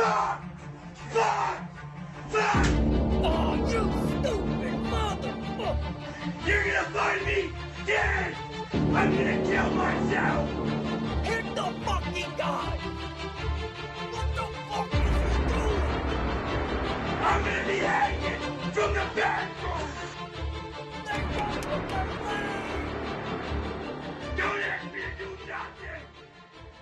Fuck! Fuck! Fuck! Oh, you stupid motherfucker! You're gonna find me dead! I'm gonna kill myself! Hit the fucking guy! What the fuck is he doing? I'm gonna be hanging from the bathroom! They got the leg! Don't ask me to do nothing!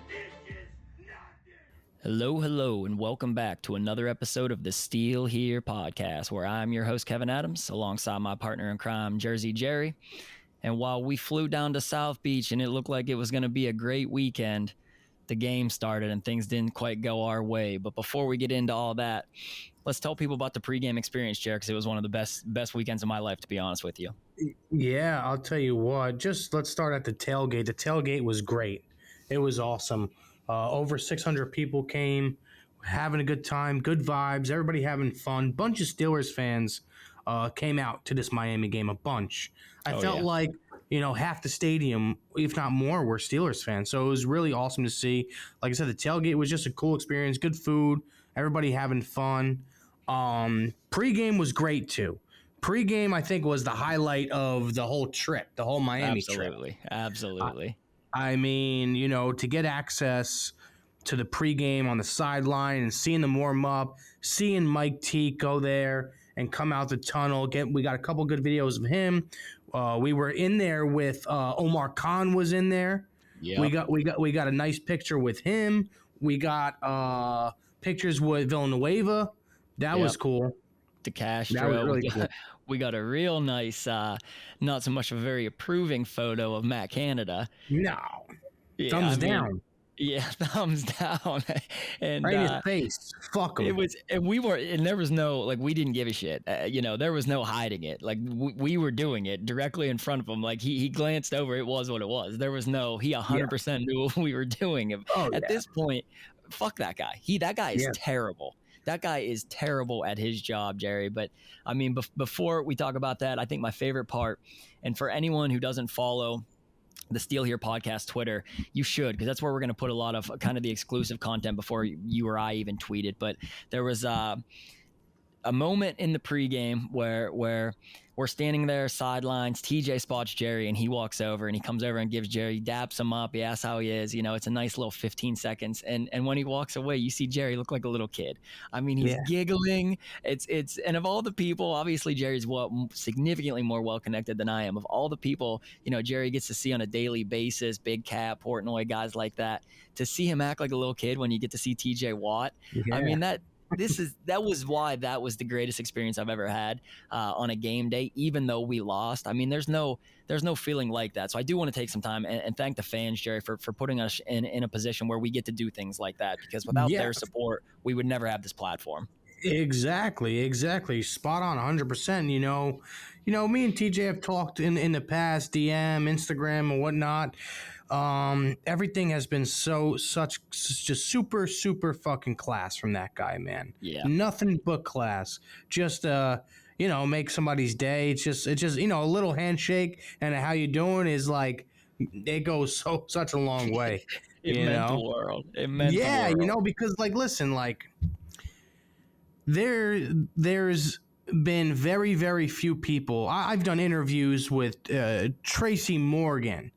This is nothing! Hello, and welcome back to another episode of the Steel Here podcast, where I'm your host, Kevin Adams, alongside my partner in crime, Jersey Jerry. And while we flew down to South Beach and it looked like it was going to be a great weekend, the game started and things didn't quite go our way. But before we get into all that, let's tell people about the pregame experience, Jerry, because it was one of the best weekends of my life, to be honest with you. Yeah, I'll tell you what. Just let's start at the tailgate. The tailgate was great. It was awesome. Over 600 people came, having a good time, good vibes, everybody having fun. Bunch of Steelers fans came out to this Miami game, a bunch. I felt like, half the stadium, if not more, were Steelers fans. So it was really awesome to see. Like I said, the tailgate was just a cool experience, good food, everybody having fun. Pre-game was great too. Pre-game, I think, was the highlight of the whole trip, the whole Miami trip. Absolutely. I mean, to get access to the pregame on the sideline and seeing them warm up, seeing Mike T go there and come out the tunnel. We got a couple good videos of him. We were in there with Omar Khan was in there. Yep. We got a nice picture with him. We got pictures with Villanueva. That was cool. To Castro. That was really cool. We got a real nice, not so much a very approving photo of Matt Canada. No. Yeah, Thumbs down. Yeah, thumbs down. And right in his face. Fuck him. It was, and we were, and there was no, we didn't give a shit. There was no hiding it. We were doing it directly in front of him. He glanced over. It was what it was. There was no, he 100% knew what we were doing. At this point, fuck that guy. That guy is terrible. That guy is terrible at his job, Jerry. But I mean, before we talk about that, I think my favorite part, and for anyone who doesn't follow the Steel Here podcast Twitter, you should, because that's where we're going to put a lot of kind of the exclusive content before you or I even tweet it. But there was a moment in the pregame where we're standing there sidelines. TJ spots Jerry and he walks over and he comes over and gives Jerry, daps him up. He asks how he is. It's a nice little 15 seconds. And when he walks away, you see Jerry look like a little kid. I mean, he's giggling. And of all the people, obviously Jerry's significantly more well connected than I am. Of all the people, Jerry gets to see on a daily basis, Big Cat, Portnoy, guys like that, to see him act like a little kid when you get to see TJ Watt. Yeah. I mean, that was why that was the greatest experience I've ever had on a game day, even though we lost. I mean, there's no feeling like that. So I do want to take some time and thank the fans, Jerry, for putting us in a position where we get to do things like that, because without their support, we would never have this platform. Exactly. Spot on 100%. Me and TJ have talked in the past, DM, Instagram, and whatnot. Everything has been just super, super fucking class from that guy, man. Yeah. Nothing but class. Just, make somebody's day. It's just, a little handshake and a how you doing is it goes such a long way. It meant the world. It meant the world. Because listen, there's been very, very few people. I've done interviews with Tracy Morgan,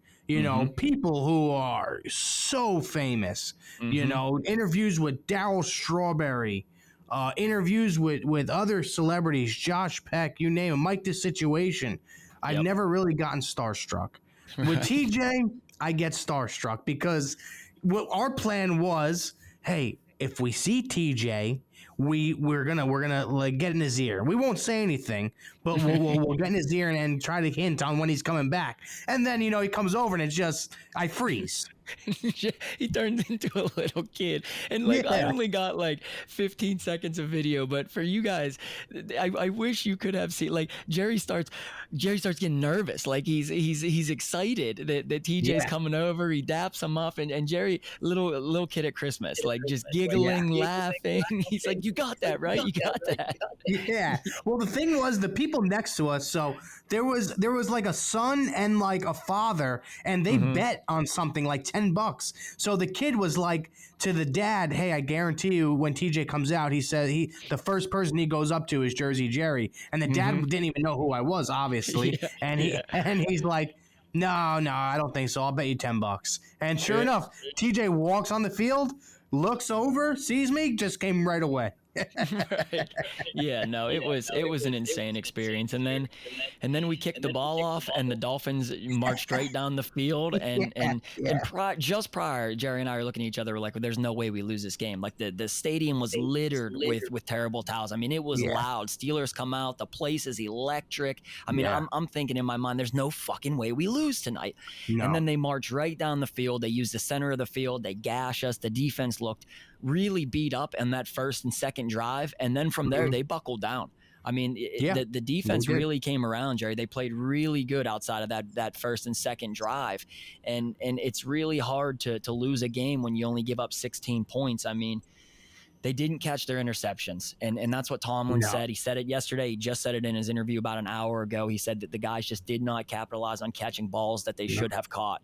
people who are so famous, interviews with Darryl Strawberry, interviews with other celebrities, Josh Peck, you name it, Mike the Situation. I've never really gotten starstruck. With TJ, I get starstruck because what our plan was, hey, if we see TJ, we're gonna get in his ear. We won't say anything, but we'll get in his ear and try to hint on when he's coming back. And then he comes over and it's just I freeze. He turns into a little kid, and I only got 15 seconds of video, but for you guys, I wish you could have seen. Jerry starts getting nervous, he's excited that TJ's coming over. He daps him up, and Jerry, little kid at Christmas, just giggling, laughing. He's like, you got that, right? You got that. Yeah. Well, the thing was, the people next to us. So there was like a son and like a father, and they bet on something like $10. So the kid was like to the dad, "Hey, I guarantee you, when TJ comes out, he said the first person he goes up to is Jersey Jerry." And the dad didn't even know who I was, obviously, and he's like, "No, I don't think so. I'll bet you $10." And sure enough, TJ walks on the field, looks over, sees me, just came right away. Right. Yeah, no, it was an insane experience. And then we kicked the ball off, and the Dolphins marched straight down the field. Just prior, Jerry and I are looking at each other, we're like, there's no way we lose this game. Like the stadium was littered with terrible towels. I mean, it was loud. Steelers come out, the place is electric. I mean, I'm thinking in my mind, there's no fucking way we lose tonight. No. And then they march right down the field. They use the center of the field. They gash us. The defense looked really beat up in that first and second drive, and then from there they buckled down. I mean, the defense really came around, Jerry. They played really good outside of that first and second drive, and it's really hard to lose a game when you only give up 16 points. I mean, they didn't catch their interceptions, and that's what Tomlin said. He said it yesterday. He just said it in his interview about an hour ago. He said that the guys just did not capitalize on catching balls that they should have caught.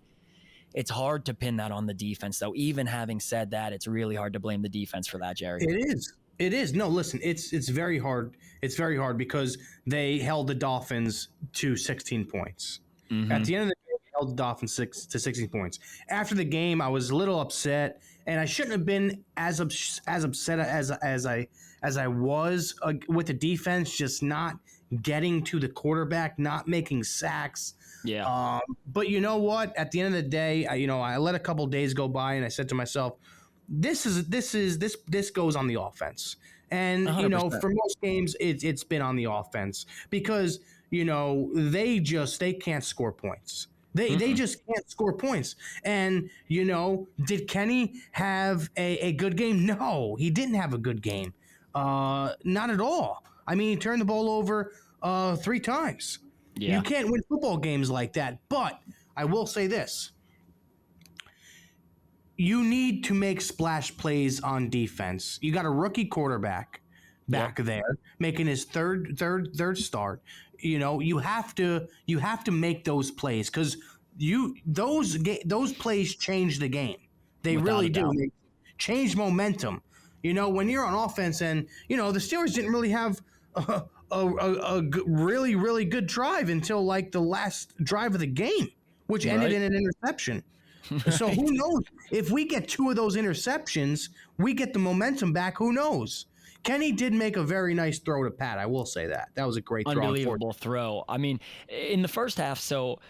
It's hard to pin that on the defense, though. Even having said that, it's really hard to blame the defense for that, Jerry. It is. No, listen, it's very hard. It's very hard because they held the Dolphins to 16 points. At the end of the day, they held the Dolphins to 16 points. After the game, I was a little upset, and I shouldn't have been as upset as I was with the defense just not getting to the quarterback, not making sacks. Yeah. But you know what? At the end of the day, I let a couple days go by, and I said to myself, this goes on the offense. And 100%. For most games, it's been on the offense because they can't score points. They just can't score points. And did Kenny have a good game? No, he didn't have a good game. Not at all. I mean, he turned the ball over 3 times. Yeah. You can't win football games like that. But I will say this. You need to make splash plays on defense. You got a rookie quarterback back there making his third start. You have to make those plays because those plays change the game. They really do. They change momentum. When you're on offense and the Steelers didn't really have a really, really good drive until like the last drive of the game, which ended in an interception. So who knows? If we get 2 of those interceptions, we get the momentum back. Who knows? Kenny did make a very nice throw to Pat. I will say that. That was a great throw. Unbelievable throw. I mean, in the first half, so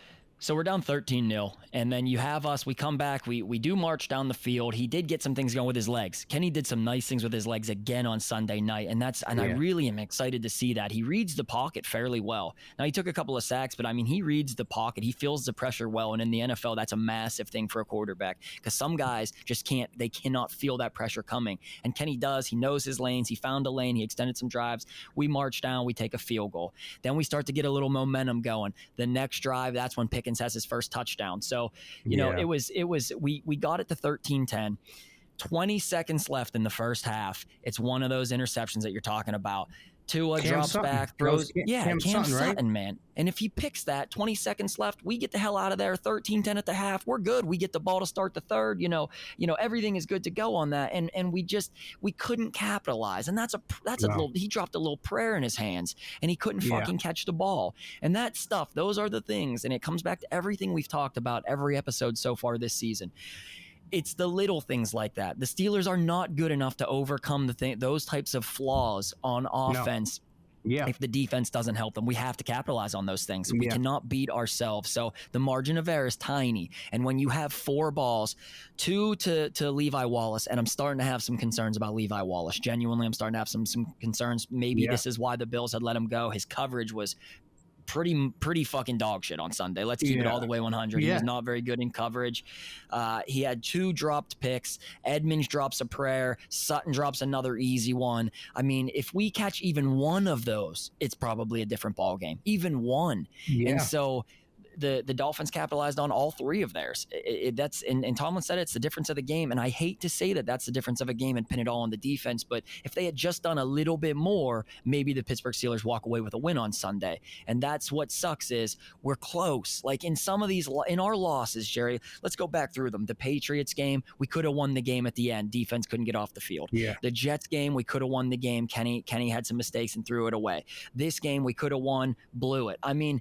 we're down 13-0, and then you have us. We come back. We do march down the field. He did get some things going with his legs. Kenny did some nice things with his legs again on Sunday night, and I really am excited to see that. He reads the pocket fairly well. Now, he took a couple of sacks, but, I mean, he reads the pocket. He feels the pressure well, and in the NFL, that's a massive thing for a quarterback because some guys just cannot feel that pressure coming, and Kenny does. He knows his lanes. He found a lane. He extended some drives. We march down. We take a field goal. Then we start to get a little momentum going. The next drive, that's when Pickens has his first touchdown. So, it was we got it to 13-10. 20 seconds left in the first half. It's one of those interceptions that you're talking about. Tua drops back, throws. Cam Sutton, right? Man. And if he picks that, 20 seconds left, we get the hell out of there. 13-10 at the half. We're good. We get the ball to start the third. Everything is good to go on that. And we couldn't capitalize. And that's a little. He dropped a little prayer in his hands, and he couldn't fucking catch the ball. And that stuff. Those are the things. And it comes back to everything we've talked about every episode so far this season. It's the little things like that. The Steelers are not good enough to overcome those types of flaws on offense. No. If the defense doesn't help them, we have to capitalize on those things. We cannot beat ourselves. So the margin of error is tiny. And when you have 4 balls, 2 to Levi Wallace, and I'm starting to have some concerns about Levi Wallace. Genuinely, I'm starting to have some concerns. Maybe this is why the Bills had let him go. His coverage was pretty fucking dog shit on Sunday. Let's keep it all the way 100. He was not very good in coverage. He had 2 dropped picks. Edmonds drops a prayer. Sutton drops another easy one. I mean, if we catch even one of those, it's probably a different ball game. Even one. And so the Dolphins capitalized on all three of theirs. That's and Tomlin said it's the difference of the game. And I hate to say that that's the difference of a game and pin it all on the defense. But if they had just done a little bit more, maybe the Pittsburgh Steelers walk away with a win on Sunday. And that's what sucks is we're close. Like in some of these, in our losses, Jerry, let's go back through them. The Patriots game, we could have won the game at the end. Defense couldn't get off the field. Yeah. The Jets game, we could have won the game. Kenny had some mistakes and threw it away. This game, we could have won, blew it. I mean,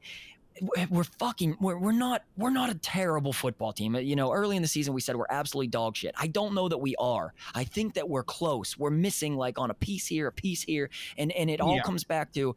we're not a terrible football team. You know, early in the season we said we're absolutely dog shit. I don't know that we are. I think that we're close. We're missing like on a piece here, and it all comes back to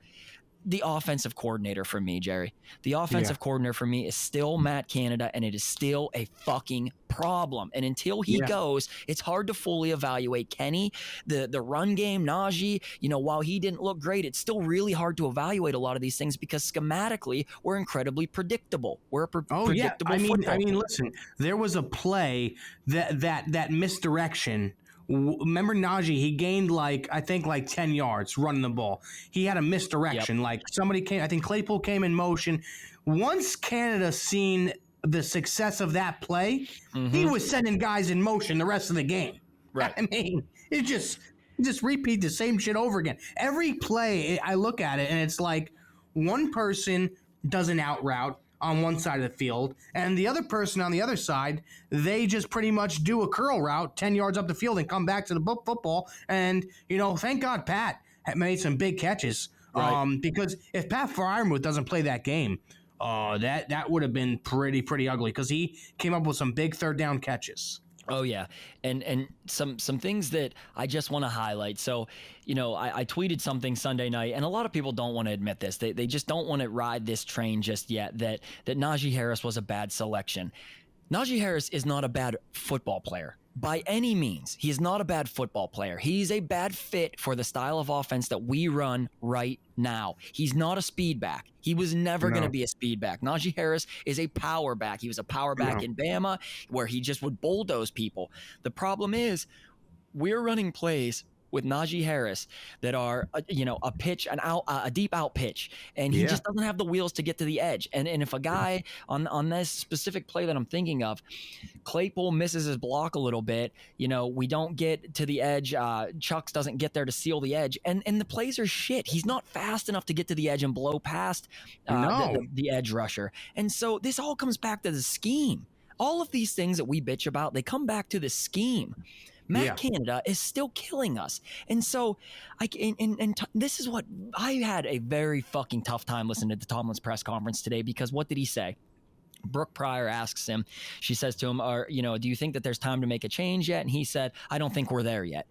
the offensive coordinator for me, Jerry. The offensive coordinator for me is still Matt Canada, and it is still a fucking problem. And until he goes, it's hard to fully evaluate Kenny, the run game, Najee. You know, while he didn't look great, it's still really hard to evaluate a lot of these things because schematically we're incredibly predictable. We're a predictable football I mean, team. listen, there was a play that misdirection. Remember Najee? He gained I think 10 yards running the ball. He had a misdirection. Like somebody came, I think Claypool came in motion. Once Canada seen the success of that play, he was sending guys in motion the rest of the game. Right. I mean, it just repeat the same shit over again. Every play, I look at it and it's like one person does an out route on one side of the field, and the other person on the other side, they just pretty much do a curl route 10 yards up the field and come back to the football. And, you know, thank God Pat had made some big catches. Right. Because if Pat Fryermuth doesn't play that game, that would have been pretty ugly because he came up with some big third down catches. Oh yeah, and some things that I just want to highlight. So, you know, I tweeted something Sunday night, and a lot of people don't want to admit this. They just don't want to ride this train just yet. That Najee Harris was a bad selection. Najee Harris is not a bad football player by any means. He is not a bad football player. He's a bad fit for the style of offense that we run right now. He's not a speed back. He was never going to be a speed back. Najee Harris is a power back. He was a power back in Bama where he just would bulldoze people. The problem is we're running plays with Najee Harris that are, a pitch, a deep out pitch, and he just doesn't have the wheels to get to the edge. And if a guy on this specific play that I'm thinking of, Claypool misses his block a little bit, you know, we don't get to the edge. Chucks doesn't get there to seal the edge, and the plays are shit. He's not fast enough to get to the edge and blow past the edge rusher. And so this all comes back to the scheme. All of these things that we bitch about, they come back to the scheme. Matt Canada is still killing us. And so this is what I had a very fucking tough time listening to Tomlin's press conference today, because what did he say? Brooke Pryor asks him, she says to him, do you think that there's time to make a change yet? And he said, I don't think we're there yet.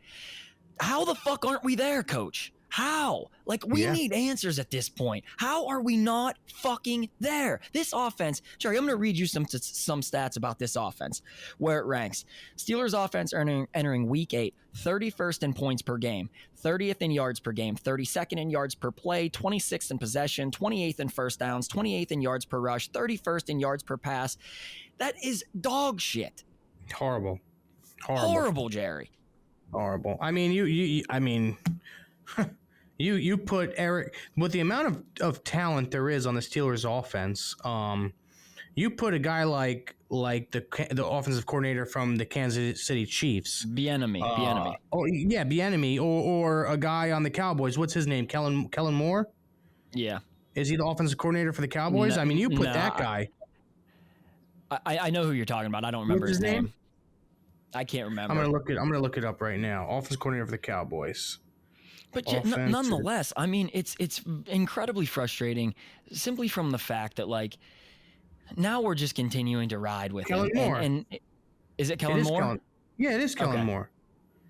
How the fuck aren't we there, coach? How? Like, we need answers at this point. How are we not fucking there? This offense, Jerry, I'm going to read you some stats about this offense, where it ranks. Steelers offense entering week 8, 31st in points per game, 30th in yards per game, 32nd in yards per play, 26th in possession, 28th in first downs, 28th in yards per rush, 31st in yards per pass. That is dog shit. Horrible, Jerry. Horrible. I mean, you put Eric with the amount of talent there is on the Steelers offense. You put a guy like the offensive coordinator from the Kansas City Chiefs, Bieniemy. Bieniemy, or a guy on the Cowboys. What's his name? Kellen Moore. Yeah. Is he the offensive coordinator for the Cowboys? I mean, you put that guy. I know who you're talking about. I don't remember his name. I can't remember. I'm gonna look it up right now. Offensive coordinator for the Cowboys. But nonetheless, I mean, it's incredibly frustrating simply from the fact that, like, now we're just continuing to ride with Kellen Moore. And is it Kellen Moore? It is Kellen Moore.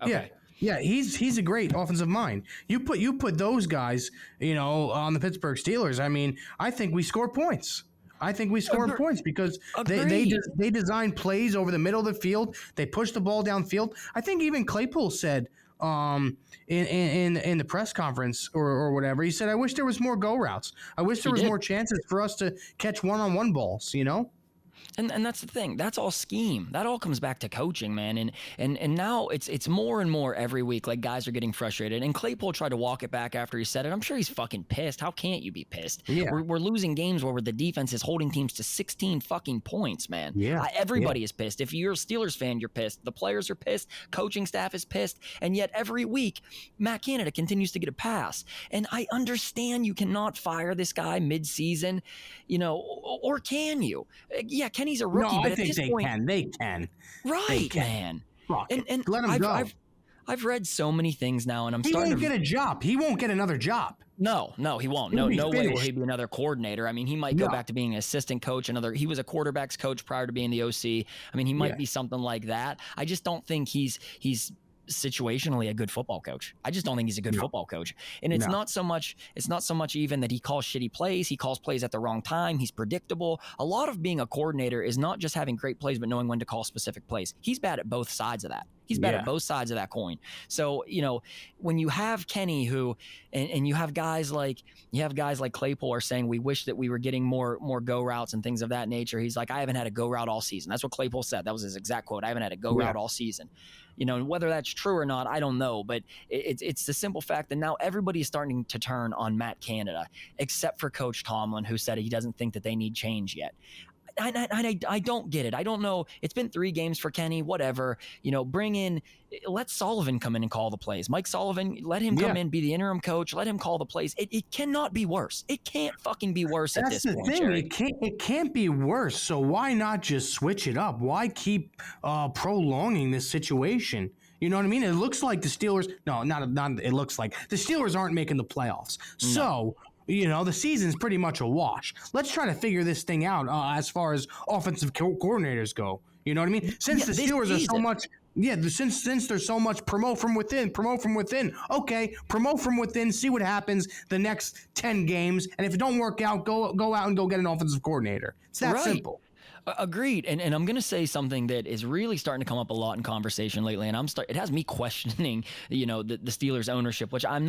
Okay. Yeah, he's a great offensive mind. You put those guys, on the Pittsburgh Steelers. I mean, I think we score points. Points because they design plays over the middle of the field. They push the ball downfield. I think even Claypool said in the press conference or whatever, he said, I wish there was more go routes. I wish there was more chances for us to catch one-on-one balls, And that's the thing. That's all scheme. That all comes back to coaching, man. And now it's more and more every week. Like, guys are getting frustrated. And Claypool tried to walk it back after he said it. I'm sure he's fucking pissed. How can't you be pissed? Yeah. We're losing games where the defense is holding teams to 16 fucking points, man. Yeah. Everybody is pissed. If you're a Steelers fan, you're pissed. The players are pissed. Coaching staff is pissed. And yet every week, Matt Canada continues to get a pass. And I understand you cannot fire this guy mid-season, or can you? Yeah, Kenny's a rookie, No, but I at think this they point, can. They can. right, They can. man. Fuck it. And Let him go. I've read so many things now, and I'm He starting won't to get a job. He won't get another job. No, he won't. He'll No, be no way will finished. he be another coordinator. I mean, he might go No. back to being an assistant coach. He was a quarterbacks coach prior to being the OC. I mean, he might Yeah. be something like that. I just don't think he's situationally a good football coach. I just don't think he's a good football coach. And it's No. not so much even that he calls shitty plays. He calls plays at the wrong time. He's predictable. A lot of being a coordinator is not just having great plays, but knowing when to call specific plays. He's bad at both sides of that. He's bad Yeah. at both sides of that coin. So, when you have Kenny and you have guys like Claypool are saying, we wish that we were getting more go routes and things of that nature. He's like, I haven't had a go route all season. That's what Claypool said. That was his exact quote. I haven't had a go route all season. And whether that's true or not, I don't know. But it's the simple fact that now everybody is starting to turn on Matt Canada, except for Coach Tomlin, who said he doesn't think that they need change yet. I don't get it. I don't know. It's been 3 games for Kenny, whatever. Let Sullivan come in and call the plays. Mike Sullivan, let him come in, be the interim coach. Let him call the plays. It cannot be worse. It can't fucking be worse at this point, That's the thing. Jerry. It can't be worse. So why not just switch it up? Why keep prolonging this situation? You know what I mean? It looks like the Steelers. No, not. It looks like the Steelers aren't making the playoffs. No. So. The season's pretty much a wash. Let's try to figure this thing out as far as offensive coordinators go. You know what I mean? Since the Steelers are so much, since there's so much promote from within. Okay, promote from within. See what happens the next 10 games, and if it don't work out, go out and go get an offensive coordinator. It's that simple. Agreed. And I'm going to say something that is really starting to come up a lot in conversation lately. And it has me questioning, the Steelers ownership, which I'm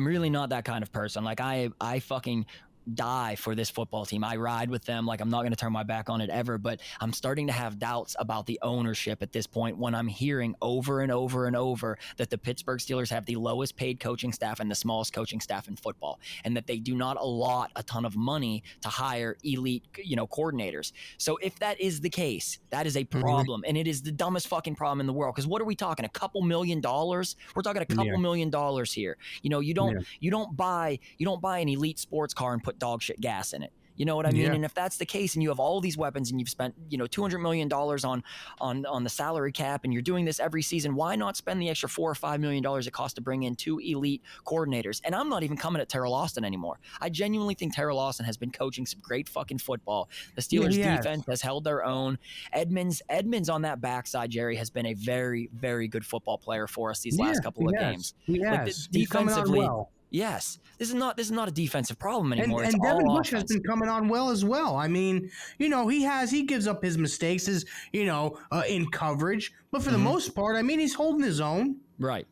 really not that kind of person. Like I fucking die for this football team. I ride with them. Like, I'm not going to turn my back on it ever, but I'm starting to have doubts about the ownership at this point when I'm hearing over and over and over that the Pittsburgh Steelers have the lowest paid coaching staff and the smallest coaching staff in football, and that they do not allot a ton of money to hire elite, coordinators. So if that is the case, that is a problem, and it is the dumbest fucking problem in the world. Because what are we talking? A couple $1 million? We're talking a couple $1 million here. You don't buy an elite sports car and put dog shit gas in it. You know what I mean? Yeah. And if that's the case, and you have all these weapons, and you've spent $200 million on the salary cap, and you're doing this every season, why not spend the extra $4 or $5 million it costs to bring in 2 elite coordinators? And I'm not even coming at Terrell Austin anymore. I genuinely think Terrell Austin has been coaching some great fucking football. The Steelers defense has held their own. Edmonds on that backside, Jerry, has been a very, very good football player for us these last couple of games. Yes, Like, he's coming on well. Yes, this is not a defensive problem anymore. And it's Devin all Bush has been coming on well as well. I mean, he gives up his mistakes in coverage, but for the most part, I mean, he's holding his own. Right.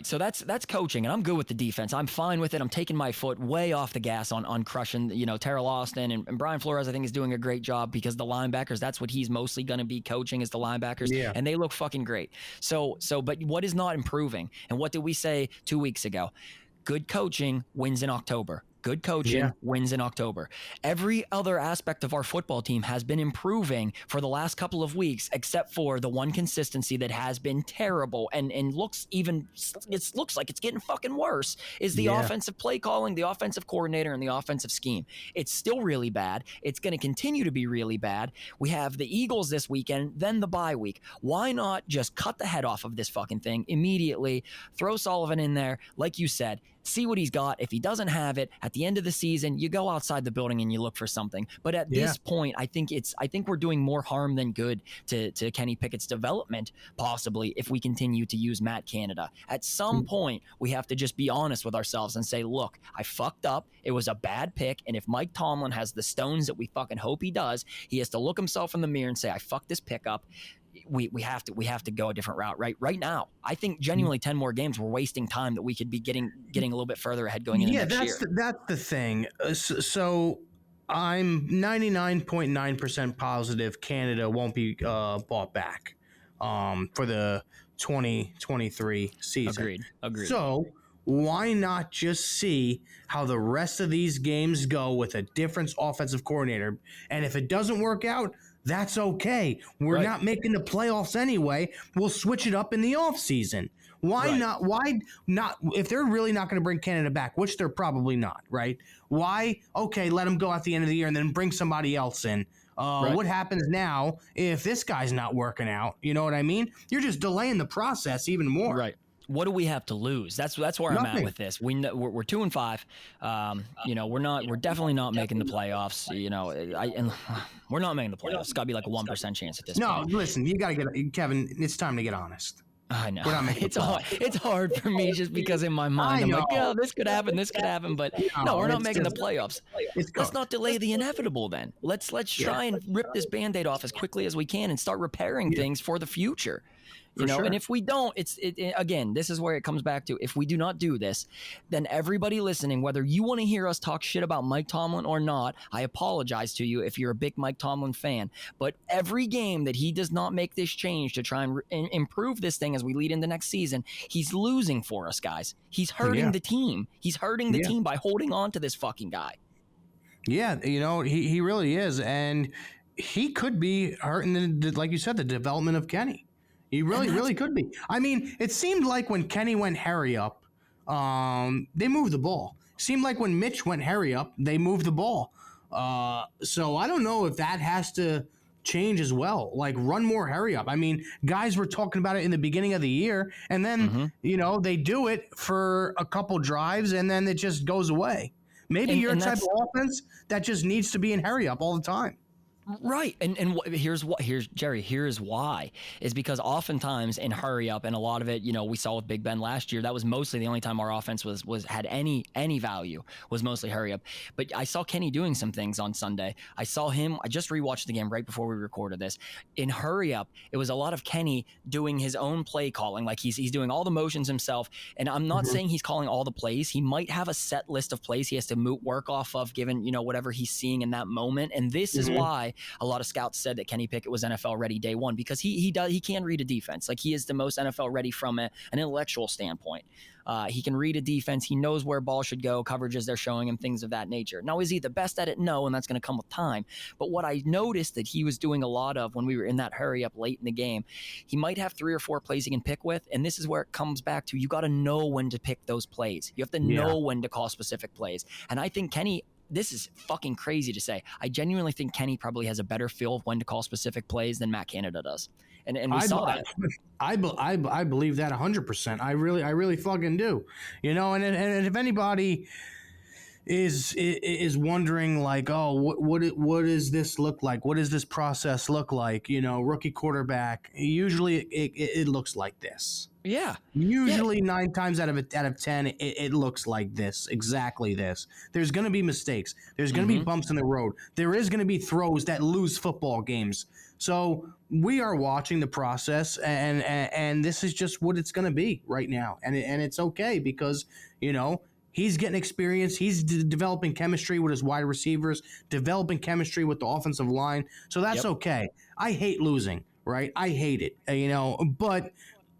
So that's coaching, and I'm good with the defense. I'm fine with it. I'm taking my foot way off the gas on crushing, Terrell Austin and Brian Flores. I think is doing a great job because the linebackers, that's what he's mostly going to be coaching is the linebackers, and they look fucking great. But what is not improving, and what did we say 2 weeks ago? Good coaching wins in October. Good coaching wins in October. Every other aspect of our football team has been improving for the last couple of weeks, except for the one consistency that has been terrible and looks like it's getting fucking worse is the offensive play calling, the offensive coordinator, and the offensive scheme. It's still really bad. It's going to continue to be really bad. We have the Eagles this weekend, then the bye week. Why not just cut the head off of this fucking thing immediately, throw Sullivan in there, like you said, see what he's got. If he doesn't have it at the end of the season, you go outside the building and you look for something. But at this point, I think we're doing more harm than good to Kenny Pickett's development, possibly, if we continue to use Matt Canada. At some point, we have to just be honest with ourselves and say, look, I fucked up. It was a bad pick. And if Mike Tomlin has the stones that we fucking hope he does, he has to look himself in the mirror and say, I fucked this pick up. We have to go a different route right now. I think genuinely 10 more games, we're wasting time that we could be getting a little bit further ahead going into next year. That's the thing. So I'm 99.9% positive Canada won't be bought back for the 2023 season. Agreed. So why not just see how the rest of these games go with a different offensive coordinator? And if it doesn't work out, that's okay. We're not making the playoffs anyway. We'll switch it up in the offseason. Why not? Why not? If they're really not going to bring Canada back, which they're probably not, right? Why? Okay, let them go at the end of the year and then bring somebody else in. What happens now if this guy's not working out? You know what I mean? You're just delaying the process even more. Right. What do we have to lose? That's where I'm at with this. We're 2-5. We're definitely not making the playoffs. We're not making the playoffs. It's got to be like a 1% chance at this point. No, listen, you got to get Kevin. It's time to get honest. I know. It's hard for me just because in my mind I'm like, yeah, this could happen, but no, we're not making the playoffs. Let's not delay the inevitable then. Let's try and rip this Band-Aid off as quickly as we can and start repairing things for the future. And if we don't, again, this is where it comes back to, if we do not do this, then everybody listening, whether you want to hear us talk shit about Mike Tomlin or not, I apologize to you if you're a big Mike Tomlin fan, but every game that he does not make this change to try and improve this thing as we lead into next season, he's losing for us, guys. He's hurting the team. He's hurting the team by holding on to this fucking guy. Yeah, he really is, and he could be hurting, like you said, the development of Kenny. He really could be. I mean, it seemed like when Kenny went hurry up, they moved the ball. Seemed like when Mitch went hurry up, they moved the ball. So I don't know if that has to change as well. Like, run more hurry up. I mean, guys were talking about it in the beginning of the year, and then, they do it for a couple drives, and then it just goes away. Maybe you're a type of offense that just needs to be in hurry up all the time. Right. Here's why is because oftentimes in hurry up, and a lot of it, we saw with Big Ben last year, that was mostly the only time our offense had any value, was mostly hurry up. But I saw Kenny doing some things on Sunday. I just rewatched the game right before we recorded this. In hurry up, it was a lot of Kenny doing his own play calling. Like he's doing all the motions himself. And I'm not saying he's calling all the plays. He might have a set list of plays he has to work off of, given, whatever he's seeing in that moment. And this is why a lot of scouts said that Kenny Pickett was NFL ready day one, because he can read a defense. Like, he is the most NFL ready from an intellectual standpoint. He can read a defense. He knows where ball should go, coverages they're showing him, things of that nature. Now, is he the best at it? No, and that's going to come with time. But what I noticed that he was doing a lot of when we were in that hurry up late in the game, he might have 3 or 4 plays he can pick with, and this is where it comes back to, you got to know when to pick those plays. You have to know when to call specific plays. And I think Kenny, this is fucking crazy to say, I genuinely think Kenny probably has a better feel of when to call specific plays than Matt Canada does. And we saw that. I believe that 100%. I really fucking do. And if anybody is wondering, like, oh, what does this look like? What does this process look like? Rookie quarterback, usually it looks like this. Yeah. Usually 9 times out of 10, it looks like this, exactly this. There's going to be mistakes. There's going to be bumps in the road. There is going to be throws that lose football games. So we are watching the process, and this is just what it's going to be right now. And it's okay because, he's getting experience. He's developing chemistry with his wide receivers, developing chemistry with the offensive line. So that's okay. I hate losing, right? I hate it, but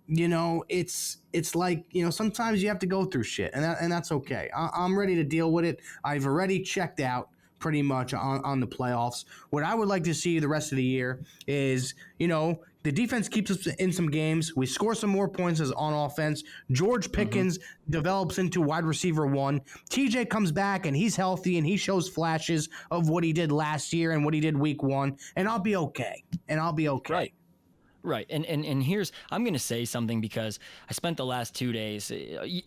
it's like, sometimes you have to go through shit, and that's okay. I'm ready to deal with it. I've already checked out pretty much on the playoffs. What I would like to see the rest of the year is, the defense keeps us in some games. We score some more points on offense. George Pickens develops into wide receiver 1. TJ comes back and he's healthy and he shows flashes of what he did last year and what he did week 1. And I'll be okay. Right. And here's, I'm going to say something because I spent the last 2 days,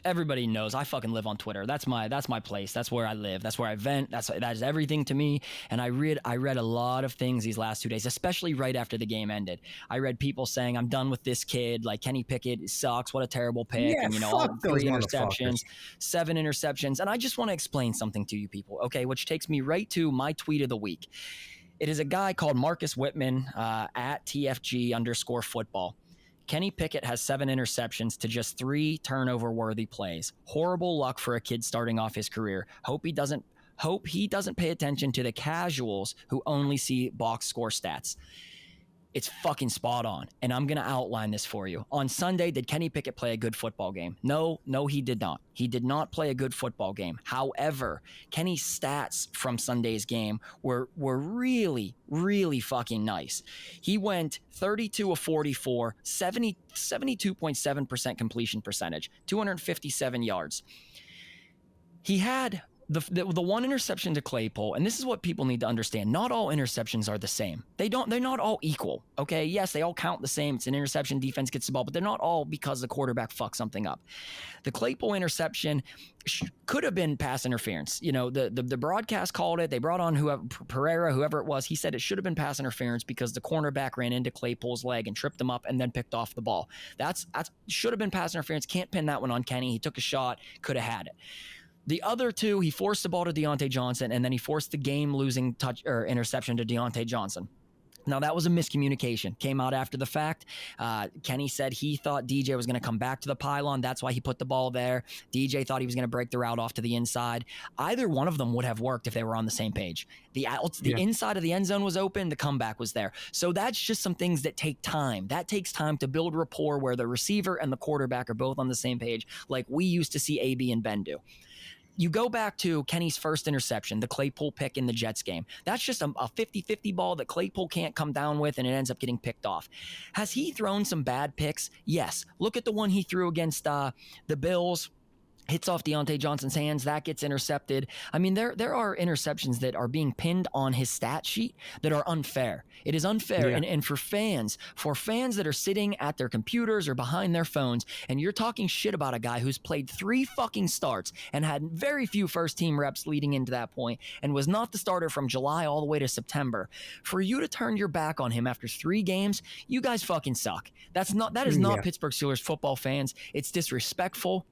everybody knows I fucking live on Twitter. That's my place. That's where I live. That's where I vent. That is everything to me. And I read a lot of things these last 2 days, especially right after the game ended. I read people saying, I'm done with this kid. Like, Kenny Pickett sucks. What a terrible pick. Yeah, and, all 3 interceptions, 7 interceptions. And I just want to explain something to you people. Okay. Which takes me right to my tweet of the week. It is a guy called Marcus Whitman at TFG_football. Kenny Pickett has 7 interceptions to just 3 turnover-worthy plays. Horrible luck for a kid starting off his career. Hope he doesn't hope he doesn't pay attention to the casuals who only see box score stats. It's fucking spot on. And I'm going to outline this for you. On Sunday, did Kenny Pickett play a good football game? No, he did not. He did not play a good football game. However, Kenny's stats from Sunday's game were really, really fucking nice. He went 32 of 44, 72.7% completion percentage, 257 yards. He had the one interception to Claypool, and this is what people need to understand. Not all interceptions are the same. They're not all equal. Okay. Yes, they all count the same. It's an interception, defense gets the ball, but they're not all because the quarterback fucked something up. The Claypool interception could have been pass interference. You know, the broadcast called it. They brought on Pereira, whoever it was. He said it should have been pass interference because the cornerback ran into Claypool's leg and tripped him up and then picked off the ball. That's should have been pass interference. Can't pin that one on Kenny. He took a shot, could have had it. The other two, he forced the ball to Deontay Johnson, and then he forced the game-losing touch or interception to Deontay Johnson. Now, that was a miscommunication. Came out after the fact. Kenny said he thought DJ was going to come back to the pylon. That's why he put the ball there. DJ thought he was going to break the route off to the inside. Either one of them would have worked if they were on the same page. The inside of the end zone was open. The comeback was there. So that's just some things that take time. That takes time to build rapport where the receiver and the quarterback are both on the same page, like we used to see AB and Ben do. You go back to Kenny's first interception, the Claypool pick in the Jets game. That's just a 50-50 ball that Claypool can't come down with, and it ends up getting picked off. Has he thrown some bad picks? Yes. Look at the one he threw against the Bills. Hits off Deontay Johnson's hands, that gets intercepted. I mean, there are interceptions that are being pinned on his stat sheet that are unfair. It is unfair. Yeah. And for fans that are sitting at their computers or behind their phones, and you're talking shit about a guy who's played 3 fucking starts and had very few first team reps leading into that point and was not the starter from July all the way to September, for you to turn your back on him after 3 games, you guys fucking suck. That is not Pittsburgh Steelers football fans. It's disrespectful.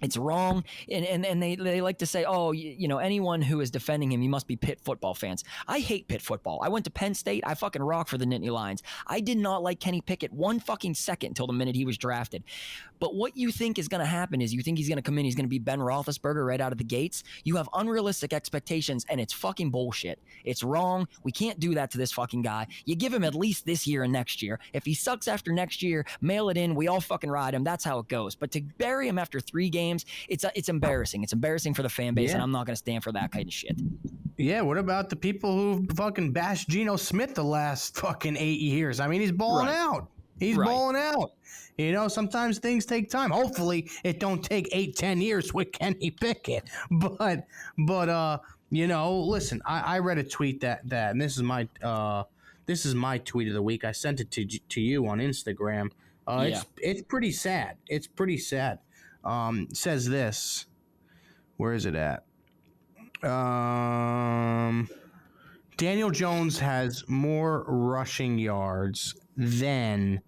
It's wrong, and they like to say, oh, you know, anyone who is defending him, you must be Pitt football fans. I hate Pitt football. I went to Penn State. I fucking rock for the Nittany Lions. I did not like Kenny Pickett 1 fucking second until the minute he was drafted. But what you think is going to happen is you think he's going to come in, he's going to be Ben Roethlisberger right out of the gates. You have unrealistic expectations, and it's fucking bullshit. It's wrong. We can't do that to this fucking guy. You give him at least this year and next year. If he sucks after next year, mail it in. We all fucking ride him. That's how it goes. But to bury him after 3 games, it's embarrassing. It's embarrassing for the fan base, and I'm not going to stand for that kind of shit. Yeah, what about the people who fucking bashed Geno Smith the last fucking 8 years? I mean, he's balling out. He's balling out. You know, sometimes things take time. Hopefully, it don't take 8-10 years with Kenny Pickett. But you know, listen, I read a tweet that and this is my tweet of the week. I sent it to you on Instagram. It's pretty sad. It's pretty sad. Says this. Where is it at? Daniel Jones has more rushing yards than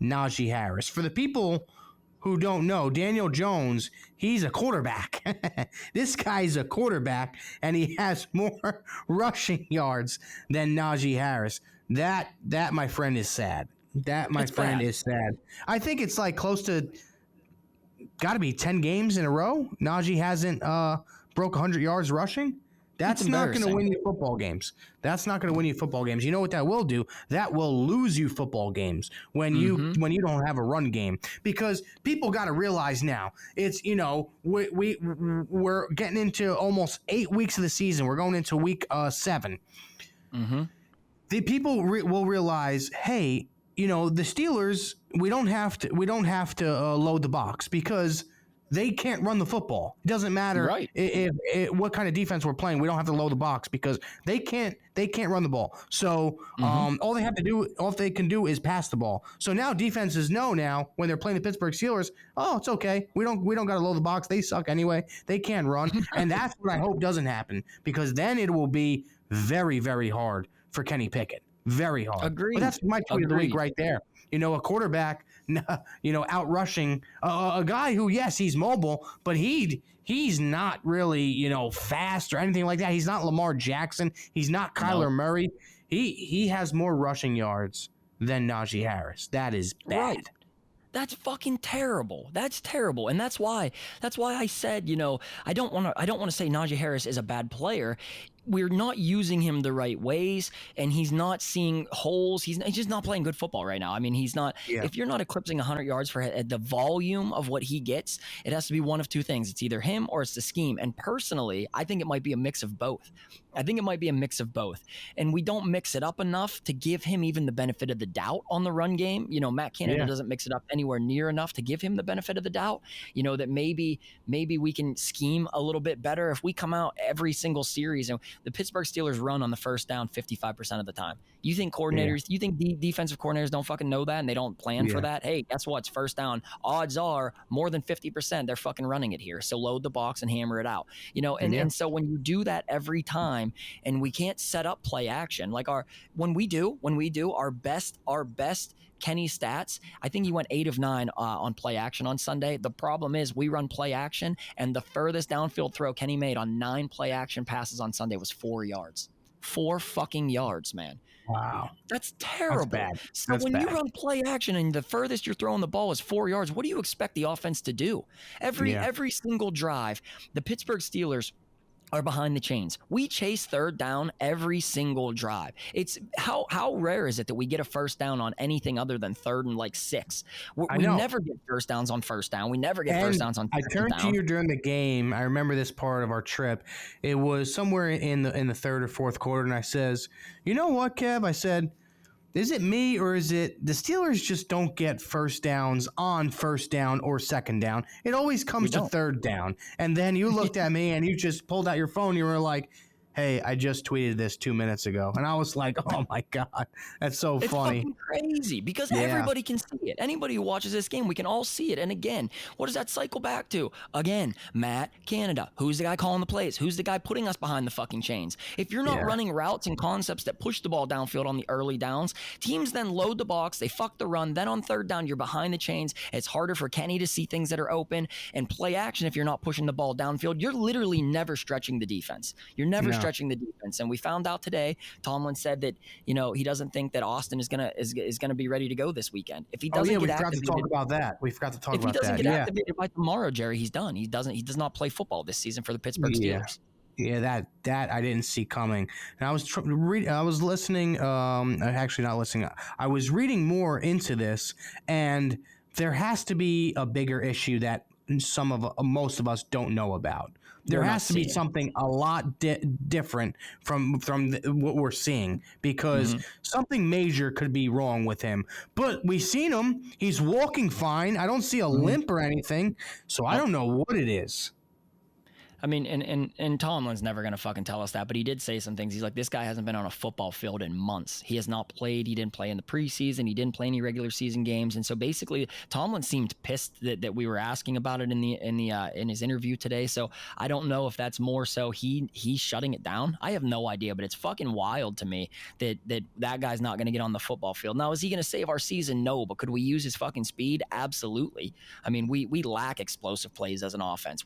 Najee Harris. For the people who don't know, Daniel Jones, he's a quarterback. This guy's a quarterback, and he has more rushing yards than Najee Harris. That my friend, is sad. That, my friend, is sad. I think it's like close to got to be 10 games in a row. Najee hasn't broke 100 yards rushing. That's not going to win you football games. That's not going to win you football games. You know what that will do? That will lose you football games when you don't have a run game. Because people got to realize now, it's, you know, we're getting into almost 8 weeks of the season. We're going into week 7. Mm-hmm. The people will realize, hey, you know, the Steelers, we don't have to load the box because they can't run the football. It doesn't matter if what kind of defense we're playing. We don't have to load the box because they can't run the ball. So all they can do is pass the ball. So now defenses know now when they're playing the Pittsburgh Steelers, oh, it's okay. We don't got to load the box. They suck anyway. They can't run, and that's what I hope doesn't happen, because then it will be very, very hard for Kenny Pickett. Very hard. Agreed. But that's my tweet of the week right there. You know, a quarterback, you know, out rushing a guy who, yes, he's mobile, but he's not really, you know, fast or anything like that. He's not Lamar Jackson. He's not Kyler Murray. He has more rushing yards than Najee Harris. That is bad. That's fucking terrible. That's terrible. And that's why I said, I don't want to say Najee Harris is a bad player. We're not using him the right ways, and he's not seeing holes. He's just not playing good football right now. I mean, he's not. Yeah. If you're not eclipsing 100 yards for the volume of what he gets, it has to be one of two things. It's either him or it's the scheme. And personally, I think it might be a mix of both. And we don't mix it up enough to give him even the benefit of the doubt on the run game. Matt Canada doesn't mix it up anywhere near enough to give him the benefit of the doubt. That maybe we can scheme a little bit better if we come out every single series. And the Pittsburgh Steelers run on the first down 55% of the time. You think coordinators, you think defensive coordinators don't fucking know that and they don't plan for that? Hey, guess what? It's first down. Odds are more than 50% they're fucking running it here. So load the box and hammer it out. And so when you do that every time, and we can't set up play action like when we do our best Kenny stats, I think he went 8 of 9 on play action on Sunday. The problem is we run play action, and the furthest downfield throw Kenny made on 9 play action passes on Sunday was 4 yards. 4 fucking yards, man. Wow. That's terrible. That's bad. So when you run play action and the furthest you're throwing the ball is 4 yards, what do you expect the offense to do? Every single drive, the Pittsburgh Steelers are behind the chains. We chase third down every single drive. It's how rare is it that we get a first down on anything other than 3rd and 6? We never get first downs on first down. We never get first downs on second down. I turned to you during the game. I remember this part of our trip. It was somewhere in the third or fourth quarter, and I says, "You know what, Kev?" I said, "Is it me or is it the Steelers just don't get first downs on first down or second down? It always comes to third down." And then you looked at me and you just pulled out your phone. You were like, "Hey, I just tweeted this 2 minutes ago." And I was like, "Oh my God, that's so funny." It's fucking crazy because everybody can see it. Anybody who watches this game, we can all see it. And again, what does that cycle back to? Again, Matt Canada. Who's the guy calling the plays? Who's the guy putting us behind the fucking chains? If you're not running routes and concepts that push the ball downfield on the early downs, teams then load the box, they fuck the run. Then on third down, you're behind the chains. It's harder for Kenny to see things that are open. And play action, if you're not pushing the ball downfield, you're literally never stretching the defense. You're never stretching the defense. And we found out today, Tomlin said that, he doesn't think that Austin is gonna be ready to go this weekend. If he doesn't we forgot to talk about that. If he doesn't get activated by tomorrow, Jerry, he's done. He does not play football this season for the Pittsburgh Steelers. Yeah, that I didn't see coming. And I was listening, actually not listening. I was reading more into this, and there has to be a bigger issue that most of us don't know about. There has to be something a lot different from what we're seeing, because something major could be wrong with him. But we've seen him; he's walking fine. I don't see a limp or anything, so I don't know what it is. I mean, and Tomlin's never going to fucking tell us that, but he did say some things. He's like, this guy hasn't been on a football field in months. He has not played. He didn't play in the preseason. He didn't play any regular season games. And so basically, Tomlin seemed pissed that we were asking about it in his interview today. So I don't know if that's more so he's shutting it down. I have no idea, but it's fucking wild to me that guy's not going to get on the football field. Now, is he going to save our season? No, but could we use his fucking speed? Absolutely. I mean, we lack explosive plays as an offense.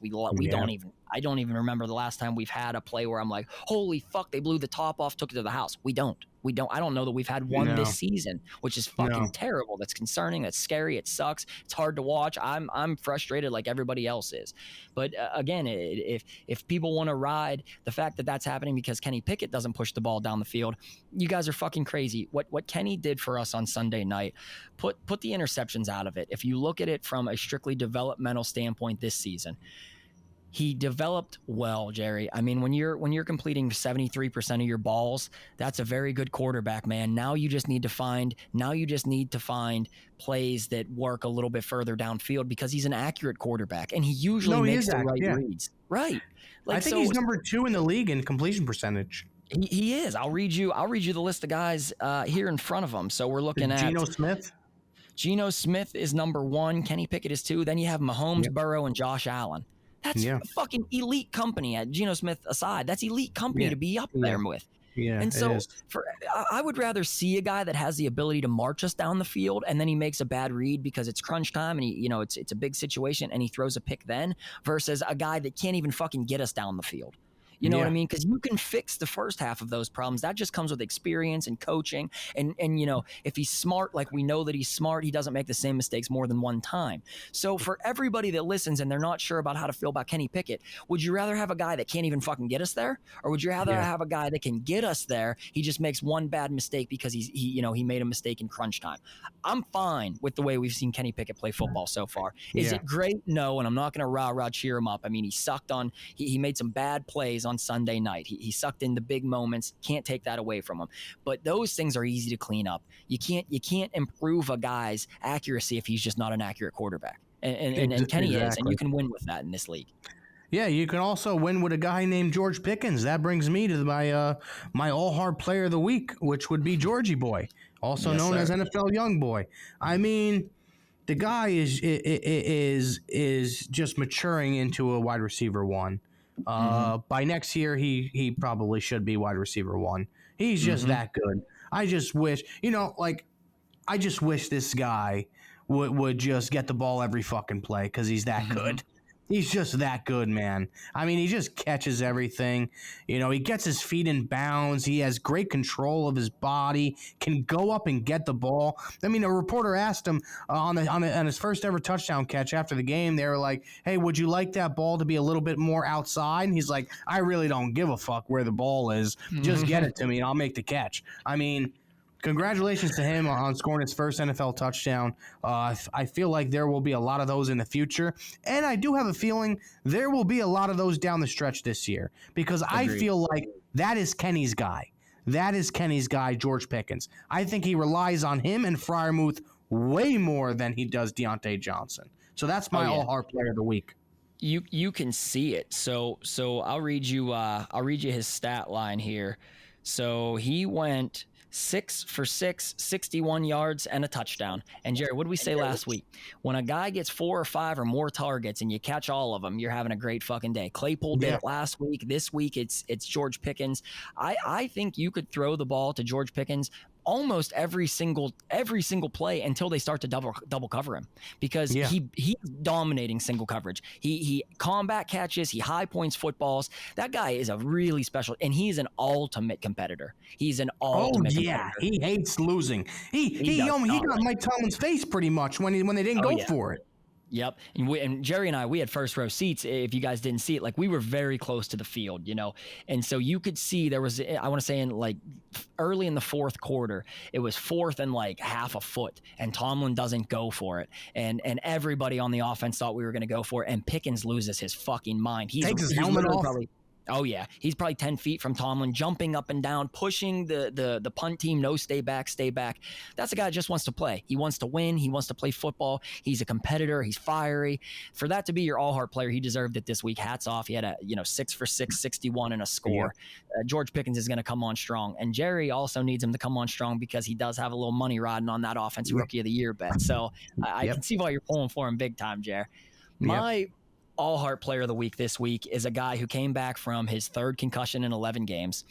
I don't even remember the last time we've had a play where I'm like, holy fuck, they blew the top off, took it to the house. We don't. I don't know that we've had one this season, which is fucking terrible. That's concerning. That's scary. It sucks. It's hard to watch. I'm frustrated like everybody else is. But again, if people want to ride the fact that that's happening because Kenny Pickett doesn't push the ball down the field, you guys are fucking crazy. What Kenny did for us on Sunday night, put the interceptions out of it. If you look at it from a strictly developmental standpoint this season, he developed well, Jerry. I mean, when you're completing 73% of your balls, that's a very good quarterback, man. Now you just need to find plays that work a little bit further downfield, because he's an accurate quarterback and he usually makes the right reads. Right. I think he's number 2 in the league in completion percentage. He is. I'll read you the list of guys here in front of him. So we're looking at Geno Smith. Geno Smith is number 1. Kenny Pickett is 2. Then you have Mahomes, Burrow, and Josh Allen. That's fucking elite company. At Geno Smith aside, that's elite company to be up there with. Yeah, and so I would rather see a guy that has the ability to march us down the field, and then he makes a bad read because it's crunch time and it's a big situation and he throws a pick then, versus a guy that can't even fucking get us down the field. You know what I mean? Because you can fix the first half of those problems. That just comes with experience and coaching. And if he's smart, like we know that he's smart, he doesn't make the same mistakes more than one time. So for everybody that listens and they're not sure about how to feel about Kenny Pickett, would you rather have a guy that can't even fucking get us there? Or would you rather have a guy that can get us there? He just makes one bad mistake because he made a mistake in crunch time. I'm fine with the way we've seen Kenny Pickett play football so far. Is it great? No. And I'm not going to rah-rah cheer him up. I mean, he made some bad plays on Sunday night. He sucked in the big moments. Can't take that away from him. But those things are easy to clean up. You can't improve a guy's accuracy if he's just not an accurate quarterback. And Kenny is, and you can win with that in this league. Yeah, you can also win with a guy named George Pickens. That brings me to my all-heart player of the week, which would be Georgie Boy, also known as NFL Young Boy. I mean, the guy is just maturing into a wide receiver one. By next year, he probably should be wide receiver one. He's just that good. I just wish, this guy would just get the ball every fucking play because he's that good. He's just that good, man. I mean, he just catches everything. He gets his feet in bounds. He has great control of his body, can go up and get the ball. I mean, a reporter asked him on his first ever touchdown catch after the game. They were like, hey, would you like that ball to be a little bit more outside? And he's like, I really don't give a fuck where the ball is. Just get it to me and I'll make the catch. I mean, congratulations to him on scoring his first NFL touchdown. I feel like there will be a lot of those in the future. And I do have a feeling there will be a lot of those down the stretch this year because I feel like that is Kenny's guy. That is Kenny's guy, George Pickens. I think he relies on him and Freiermuth way more than he does Deontay Johnson. So that's my all-heart player of the week. You can see it. So I'll read you his stat line here. So he went 6 for 6, 61 yards, and a touchdown. And Jerry, what did we say last week? When a guy gets 4 or 5 or more targets and you catch all of them, you're having a great fucking day. Claypool did it last week. This week, it's George Pickens. I think you could throw the ball to George Pickens almost every single play until they start to double cover him because he's dominating single coverage. He combat catches, he high points footballs. That guy is a really special, and he's an ultimate competitor. He's an ultimate competitor. He hates losing. He got Mike Tomlin's face pretty much when they didn't go for it. Yep. And Jerry and I, we had first row seats. If you guys didn't see it, like we were very close to the field, and so you could see there was, I want to say in like early in the fourth quarter, it was 4th and like half a foot and Tomlin doesn't go for it. And everybody on the offense thought we were going to go for it. And Pickens loses his fucking mind. He's helmet off. Oh, yeah. He's probably 10 feet from Tomlin, jumping up and down, pushing the punt team, no, stay back. That's a guy that just wants to play. He wants to win. He wants to play football. He's a competitor. He's fiery. For that to be your all-heart player, he deserved it this week. Hats off. He had a 6 for 6, 61 and a score. Yeah. George Pickens is going to come on strong. And Jerry also needs him to come on strong because he does have a little money riding on that offensive rookie of the year bet. So I can see why you're pulling for him big time, Jer. My all-heart player of the week this week is a guy who came back from his 3rd concussion in 11 games.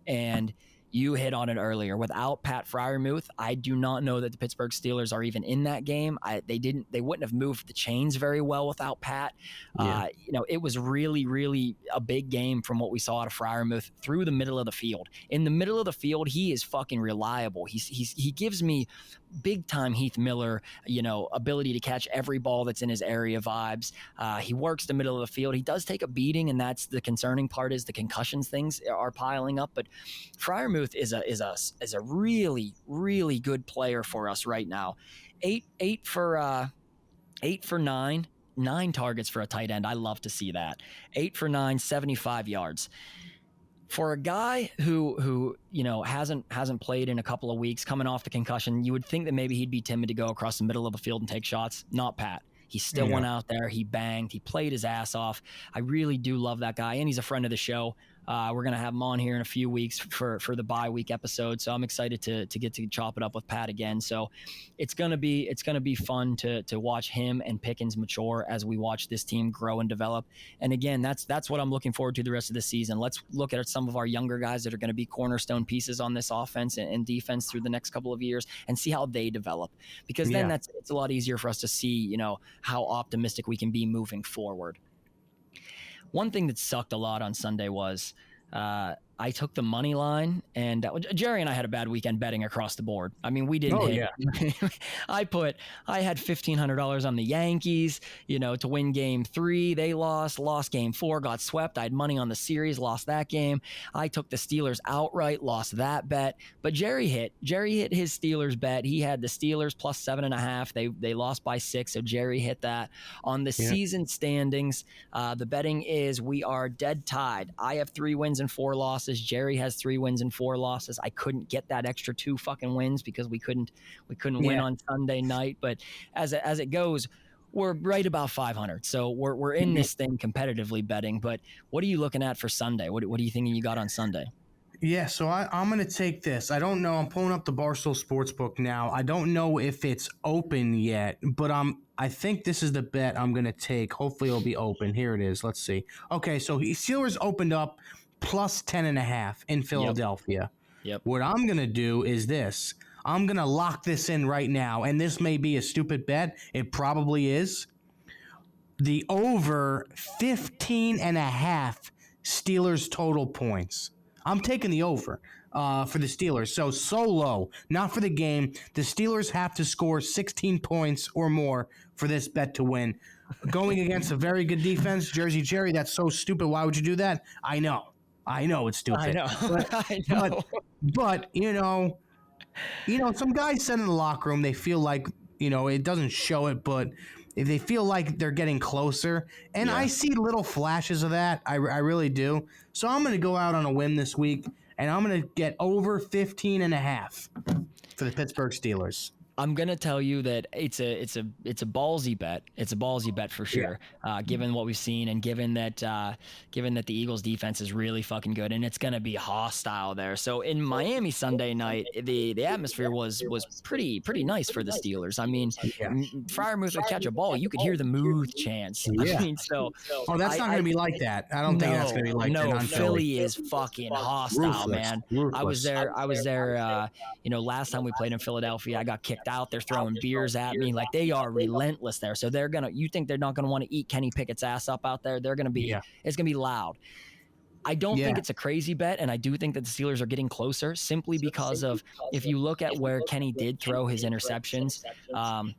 And you hit on it earlier. Without Pat Freiermuth, I do not know that the Pittsburgh Steelers are even in that game. They wouldn't have moved the chains very well without Pat. It was really, really a big game from what we saw out of Freiermuth through the middle of the field. In the middle of the field, he is fucking reliable. He gives me big time Heath Miller, ability to catch every ball that's in his area vibes. He works the middle of the field. He does take a beating, and that's the concerning part is the concussions things are piling up. But Freiermuth is a really, really good player for us right now. 8 for 9 targets for a tight end. I love to see that. 8 for 9, 75 yards. For a guy who hasn't played in a couple of weeks, coming off the concussion, you would think that maybe he'd be timid to go across the middle of the field and take shots. Not Pat. He still went out there. He banged. He played his ass off. I really do love that guy, and he's a friend of the show. We're going to have him on here in a few weeks for the bye week episode. So I'm excited to get to chop it up with Pat again. So it's going to be fun to watch him and Pickens mature as we watch this team grow and develop. And again, that's what I'm looking forward to the rest of the season. Let's look at some of our younger guys that are going to be cornerstone pieces on this offense and defense through the next couple of years and see how they develop, because then it's a lot easier for us to see, how optimistic we can be moving forward. one thing that sucked a lot on Sunday was I took the money line, and Jerry and I had a bad weekend betting across the board. I mean, we didn't hit. Yeah. I had $1,500 on the Yankees, to win game 3. They lost game 4, got swept. I had money on the series, lost that game. I took the Steelers outright, lost that bet. But Jerry hit his Steelers bet. He had the Steelers plus 7.5. They lost by 6. So Jerry hit that. On the season standings, the betting is we are dead tied. I have 3 wins and 4 losses. Jerry has 3 wins and 4 losses. I couldn't get that extra 2 fucking wins because we couldn't win on Sunday night. But as it goes, we're right about 500. So we're in this thing competitively betting. But what are you looking at for Sunday? What are you thinking you got on Sunday? Yeah, so I'm going to take this. I don't know. I'm pulling up the Barstool Sportsbook now. I don't know if it's open yet, but I think this is the bet I'm going to take. Hopefully it'll be open. Here it is. Let's see. Okay, so Steelers opened up plus 10.5 in Philadelphia. Yep. What I'm going to do is this. I'm going to lock this in right now, and this may be a stupid bet. It probably is. The over 15.5 Steelers total points. I'm taking the over for the Steelers. So low, not for the game. The Steelers have to score 16 points or more for this bet to win. Going against a very good defense, Jersey Jerry, that's so stupid. Why would you do that? I know it's stupid. I know. But, I know. But some guys said in the locker room they feel like, it doesn't show it, but if they feel like they're getting closer, and I see little flashes of that, I really do. So I'm going to go out on a whim this week, and I'm going to get over 15.5 for the Pittsburgh Steelers. I'm gonna tell you that it's a ballsy bet. It's a ballsy bet for sure. Given what we've seen, and given that the Eagles defense is really fucking good, and it's gonna be hostile there. So in Miami Sunday night, the atmosphere was pretty nice for the Steelers. I mean, Freiermuth would catch a ball, you could hear the Muth chants. Yeah. I mean, so that's not gonna be like that. I don't think that's gonna be like that. No, Philly is fucking hostile, man. Ruthless. I was there. Last time we played in Philadelphia, I got kicked out. They're throwing beers at me. Like, they are relentless there. So you think they're not going to want to eat Kenny Pickett's ass up out there? They're going to be, it's going to be loud. I don't think it's a crazy bet, and I do think that the Steelers are getting closer simply because of, if you look at where Kenny did throw his interceptions,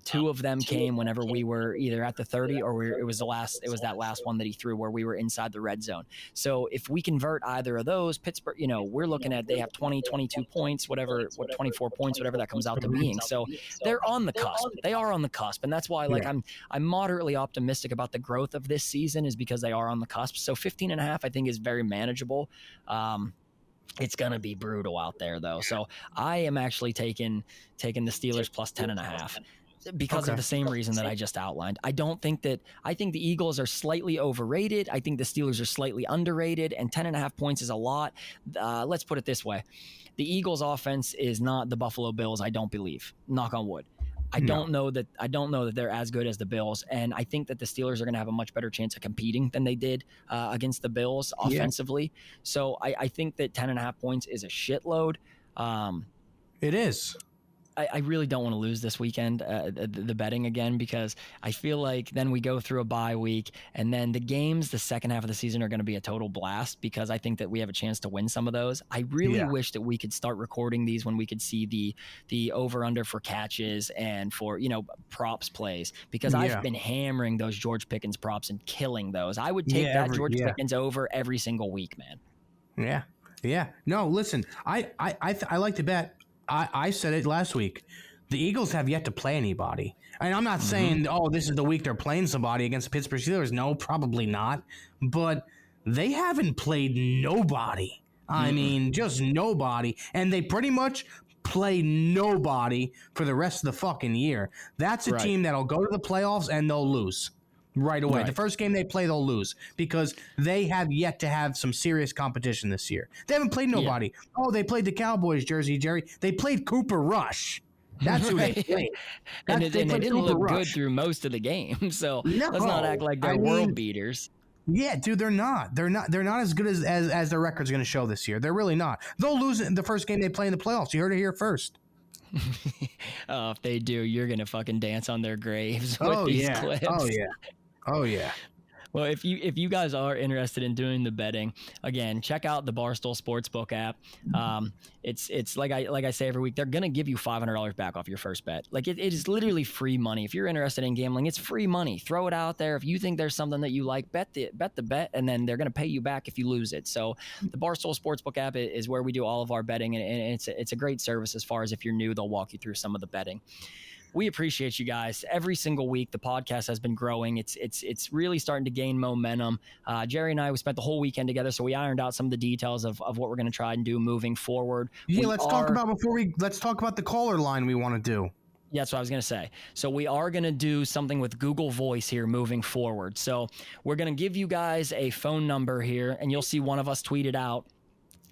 2 of them came whenever we were either at the 30 or it was that last one that he threw where we were inside the red zone. So if we convert either of those, Pittsburgh, we're looking at, they have 20, 22 points, 24 points, whatever that comes out to being. So they're on the cusp. They are on the cusp, and that's why I'm moderately optimistic about the growth of this season, is because they are on the cusp. So 15.5, I think, is very manageable. It's going to be brutal out there, though. So I am actually taking the Steelers plus 10.5 because of the same reason that I just outlined. I think the Eagles are slightly overrated. I think the Steelers are slightly underrated, and 10.5 points is a lot. Let's put it this way. The Eagles offense is not the Buffalo Bills, I don't believe. Knock on wood. I don't know that they're as good as the Bills, and I think that the Steelers are going to have a much better chance of competing than they did against the Bills offensively. So I think that 10.5 points is a shitload. It is. I really don't want to lose this weekend, the betting again, because I feel like then we go through a bye week, and then the games the second half of the season are going to be a total blast, because I think that we have a chance to win some of those. I really wish that we could start recording these when we could see the over under for catches and for props plays, because I've been hammering those George Pickens props and killing those. I would take that George Pickens over every single week, man. Yeah. No, listen, I like to bet. I said it last week. The Eagles have yet to play anybody. And I'm not saying, this is the week they're playing somebody against the Pittsburgh Steelers. No, probably not. But they haven't played nobody. I mean, just nobody. And they pretty much play nobody for the rest of the fucking year. That's a team that'll go to the playoffs and they'll lose right away. The first game they play, they'll lose, because they have yet to have some serious competition this year. They haven't played nobody. Oh, they played the Cowboys, Jersey Jerry. They played Cooper Rush. That's who they played. And they didn't look good through most of the game. So let's not act like they're world beaters. Yeah, dude, they're not. They're not as good as their record's going to show this year. They're really not. They'll lose in the first game they play in the playoffs. You heard it here first. If they do, you're going to fucking dance on their graves with these clips. Oh, yeah. Well, if you guys are interested in doing the betting, again, check out the Barstool Sportsbook app. It's like I say every week, they're gonna give you $500 back off your first bet. Like it is literally free money. If you're interested in gambling, it's free money. Throw it out there. If you think there's something that you like, bet the bet, and then they're gonna pay you back if you lose it. So the Barstool Sportsbook app is where we do all of our betting, and it's a great service as far as if you're new, they'll walk you through some of the betting. We appreciate you guys every single week. The podcast has been growing. It's really starting to gain momentum. Jerry and I, we spent the whole weekend together, so we ironed out some of the details of what we're going to try and do moving forward. Yeah, let's talk about the caller line we want to do. Yeah, that's what I was going to say. So we are going to do something with Google Voice here moving forward. So we're going to give you guys a phone number here, and you'll see one of us tweet it out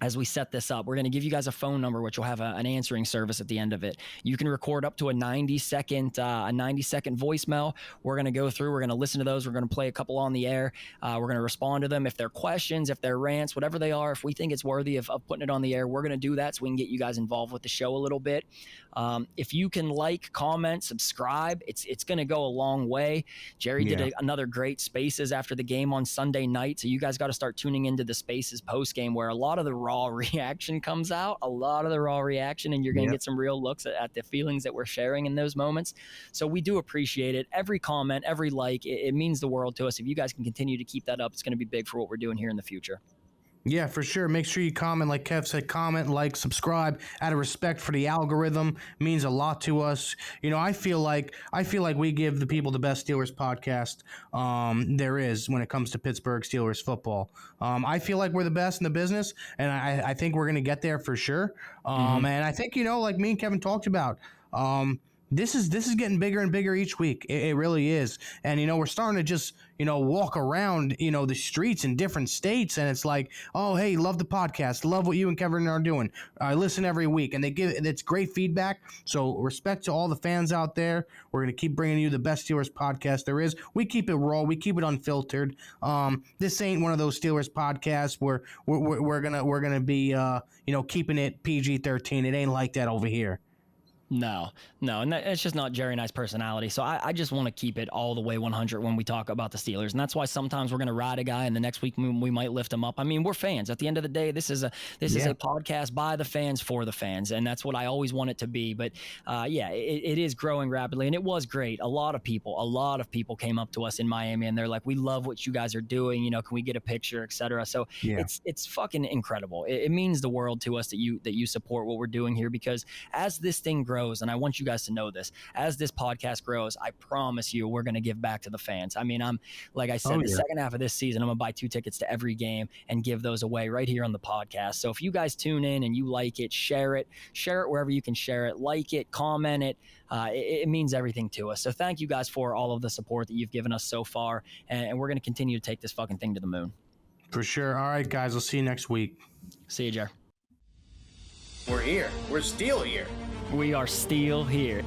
as we set this up. We're going to give you guys a phone number, which will have an answering service at the end of it. You can record up to a 90-second voicemail. We're going to go through, we're going to listen to those. We're going to play a couple on the air. We're going to respond to them. If they're questions, if they're rants, whatever they are, if we think it's worthy of putting it on the air, we're going to do that so we can get you guys involved with the show a little bit. If you can like, comment, subscribe, it's going to go a long way. Jerry did another great Spaces after the game on Sunday night. So you guys got to start tuning into the Spaces post game, where a lot of the raw reaction comes out, and you're going to get some real looks at the feelings that we're sharing in those moments. So we do appreciate it. Every comment, every like, it means the world to us. If you guys can continue to keep that up, it's going to be big for what we're doing here in the future. Yeah, for sure. Make sure you comment, like Kev said, comment, like, subscribe. Out of respect for the algorithm, means a lot to us. You know, I feel like we give the people the best Steelers podcast there is when it comes to Pittsburgh Steelers football. I feel like we're the best in the business, and I think we're gonna get there for sure. And I think, you know, like me and Kevin talked about, this is getting bigger and bigger each week. It really is. And, you know, we're starting to just, you know, walk around, you know, the streets in different states. And it's like, oh, hey, love the podcast. Love what you and Kevin are doing. I listen every week. And it's great feedback. So respect to all the fans out there. We're going to keep bringing you the best Steelers podcast there is. We keep it raw. We keep it unfiltered. This ain't one of those Steelers podcasts where we're going to be, you know, keeping it PG-13. It ain't like that over here. No, and it's just not Jerry and I's personality. So I just want to keep it all the way 100 when we talk about the Steelers, and that's why sometimes we're going to ride a guy, and the next week we might lift him up. I mean, we're fans. At the end of the day, this is a podcast by the fans for the fans, and that's what I always want it to be. But it is growing rapidly, and it was great. A lot of people came up to us in Miami, and they're like, "We love what you guys are doing. You know, can we get a picture, etc." So it's fucking incredible. It means the world to us that you support what we're doing here, because as this thing grows, and I want you guys to know this, as this podcast grows, I promise you we're going to give back to the fans. I mean, like I said, second half of this season, I'm going to buy 2 tickets to every game and give those away right here on the podcast. So if you guys tune in and you like it, share it wherever you can share it, like it, comment it. It means everything to us. So thank you guys for all of the support that you've given us so far, and we're going to continue to take this fucking thing to the moon. For sure. All right, guys, I'll see you next week. See you, Jer. We're here. We're still here. We are still here.